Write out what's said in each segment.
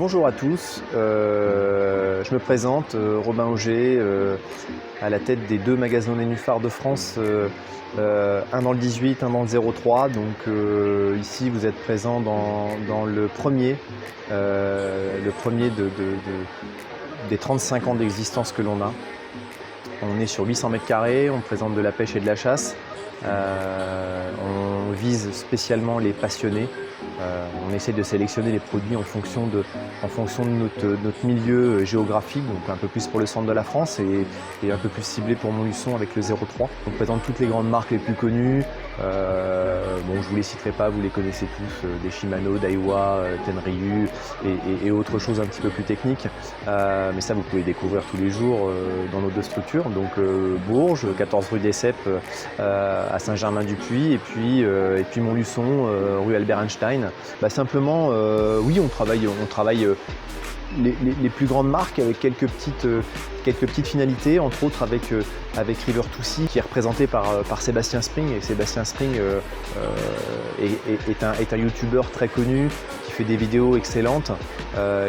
Bonjour à tous, je me présente, Robin Auger, à la tête des deux magasins nénuphars de France, un dans le 18, un dans le 03. Donc ici vous êtes présent dans le premier des 35 ans d'existence que l'on a. On est sur 800 mètres carrés, on présente de la pêche et de la chasse. On vise spécialement les passionnés. On essaie de sélectionner les produits en fonction de notre milieu géographique, donc un peu plus pour le centre de la France et un peu plus ciblé pour Montluçon avec le 03. On présente toutes les grandes marques les plus connues. Bon, je ne vous les citerai pas, vous les connaissez tous, des Shimano, Daiwa, Tenryu et autres choses un petit peu plus techniques. Mais ça, vous pouvez découvrir tous les jours dans nos deux structures. Donc Bourges, 14 rue des Ceps à Saint-Germain-du-Puy et puis Montluçon, rue Albert Einstein. Simplement, oui, on travaille les plus grandes marques avec quelques petites finalités, entre autres avec River Toussy qui est représenté par Sébastien Spring. Et Sébastien Spring est un youtubeur très connu qui fait des vidéos excellentes,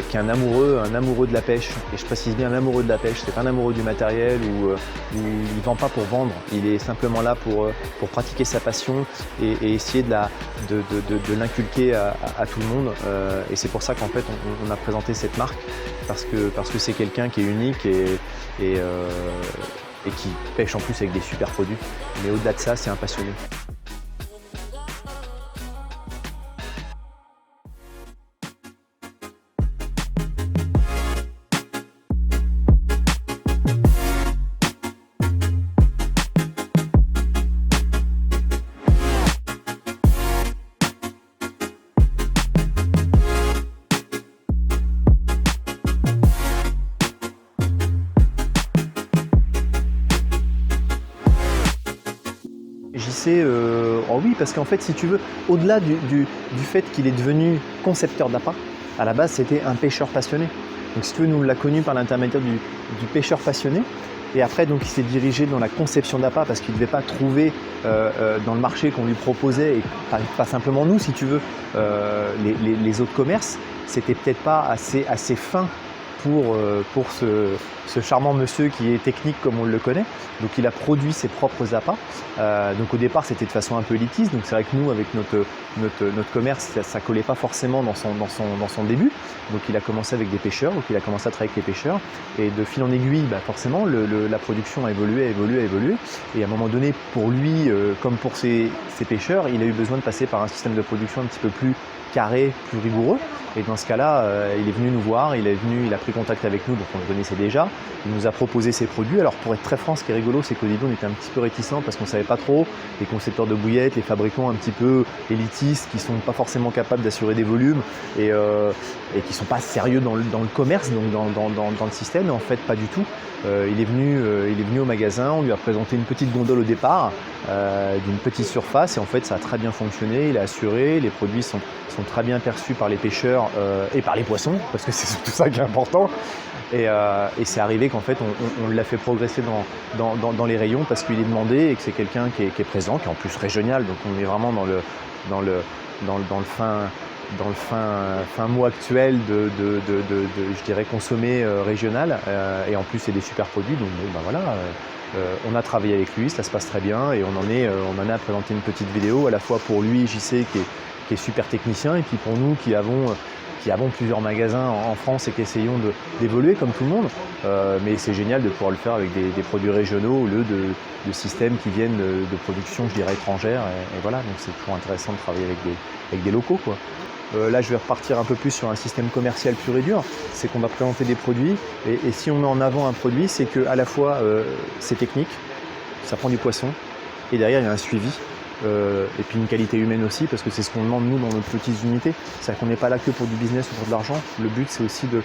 qui est un amoureux de la pêche. Et je précise bien un amoureux de la pêche, c'est pas un amoureux du matériel où il ne vend pas pour vendre, il est simplement là pour pratiquer sa passion et essayer de l'inculquer à tout le monde. Et c'est pour ça qu'en fait on a présenté cette marque, parce que c'est quelqu'un qui est unique et qui pêche en plus avec des super produits. Mais au-delà de ça, c'est un passionné. JC, oh oui, parce qu'en fait, si tu veux, au-delà du fait qu'il est devenu concepteur d'appât, à la base, c'était un pêcheur passionné. Donc, si tu veux, nous, on l'a connu par l'intermédiaire du pêcheur passionné. Et après, donc, il s'est dirigé dans la conception d'appât parce qu'il ne devait pas trouver dans le marché qu'on lui proposait, et pas simplement nous, si tu veux, les autres commerces, c'était peut-être pas assez fin pour ce charmant monsieur qui est technique comme on le connaît. Donc il a produit ses propres appâts. Donc au départ c'était de façon un peu élitiste, donc c'est vrai que nous avec notre commerce ça collait pas forcément dans son début. Donc il a commencé avec des pêcheurs, donc il a commencé à travailler avec les pêcheurs et de fil en aiguille forcément la production a évolué. Et à un moment donné pour lui comme pour ses pêcheurs, il a eu besoin de passer par un système de production un petit peu plus carré, plus rigoureux. Et dans ce cas-là, il est venu nous voir, il a pris contact avec nous, donc on le connaissait déjà. Il nous a proposé ses produits. Alors pour être très franc, ce qui est rigolo, c'est qu'au début on était un petit peu réticents parce qu'on ne savait pas trop. Les concepteurs de bouillettes, les fabricants un petit peu élitistes, qui ne sont pas forcément capables d'assurer des volumes et qui ne sont pas sérieux dans le commerce, donc dans le système. Mais en fait, pas du tout. Il est venu au magasin, on lui a présenté une petite gondole au départ, d'une petite surface, et en fait ça a très bien fonctionné, il a assuré, les produits sont très bien perçus par les pêcheurs et par les poissons, parce que c'est surtout ça qui est important. Et c'est arrivé qu'en fait on l'a fait progresser dans les rayons parce qu'il est demandé et que c'est quelqu'un qui est présent, qui est en plus régional, donc on est vraiment dans le fin mot actuel de je dirais consommer régional, et en plus c'est des super produits, donc bon, voilà, on a travaillé avec lui, ça se passe très bien et on en a présenté une petite vidéo à la fois pour lui, JC qui est super technicien, et puis pour nous qui avons plusieurs magasins en France et qui essayons d'évoluer comme tout le monde. Mais c'est génial de pouvoir le faire avec des produits régionaux au lieu de systèmes qui viennent de production, je dirais, étrangère. Et voilà, donc c'est toujours intéressant de travailler avec des locaux, quoi. Là, je vais repartir un peu plus sur un système commercial pur et dur. C'est qu'on va présenter des produits et si on met en avant un produit, c'est qu'à la fois c'est technique, ça prend du poisson et derrière il y a un suivi. Et puis une qualité humaine aussi, parce que c'est ce qu'on demande nous dans nos petites unités. C'est-à-dire qu'on n'est pas là que pour du business ou pour de l'argent. Le but c'est aussi de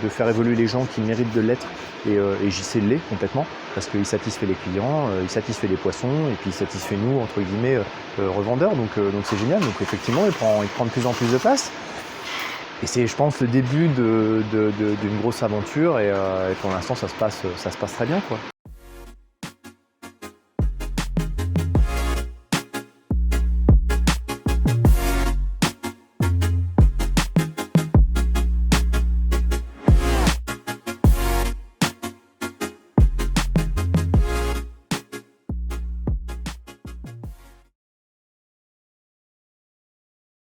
faire évoluer les gens qui méritent de l'être, et JC l'est complètement, parce qu'il satisfait les clients, il satisfait les poissons, et puis il satisfait nous, entre guillemets, revendeurs. Donc c'est génial. Donc effectivement il prend de plus en plus de place. Et c'est, je pense, le début d'une grosse aventure, et pour l'instant ça se passe très bien, quoi.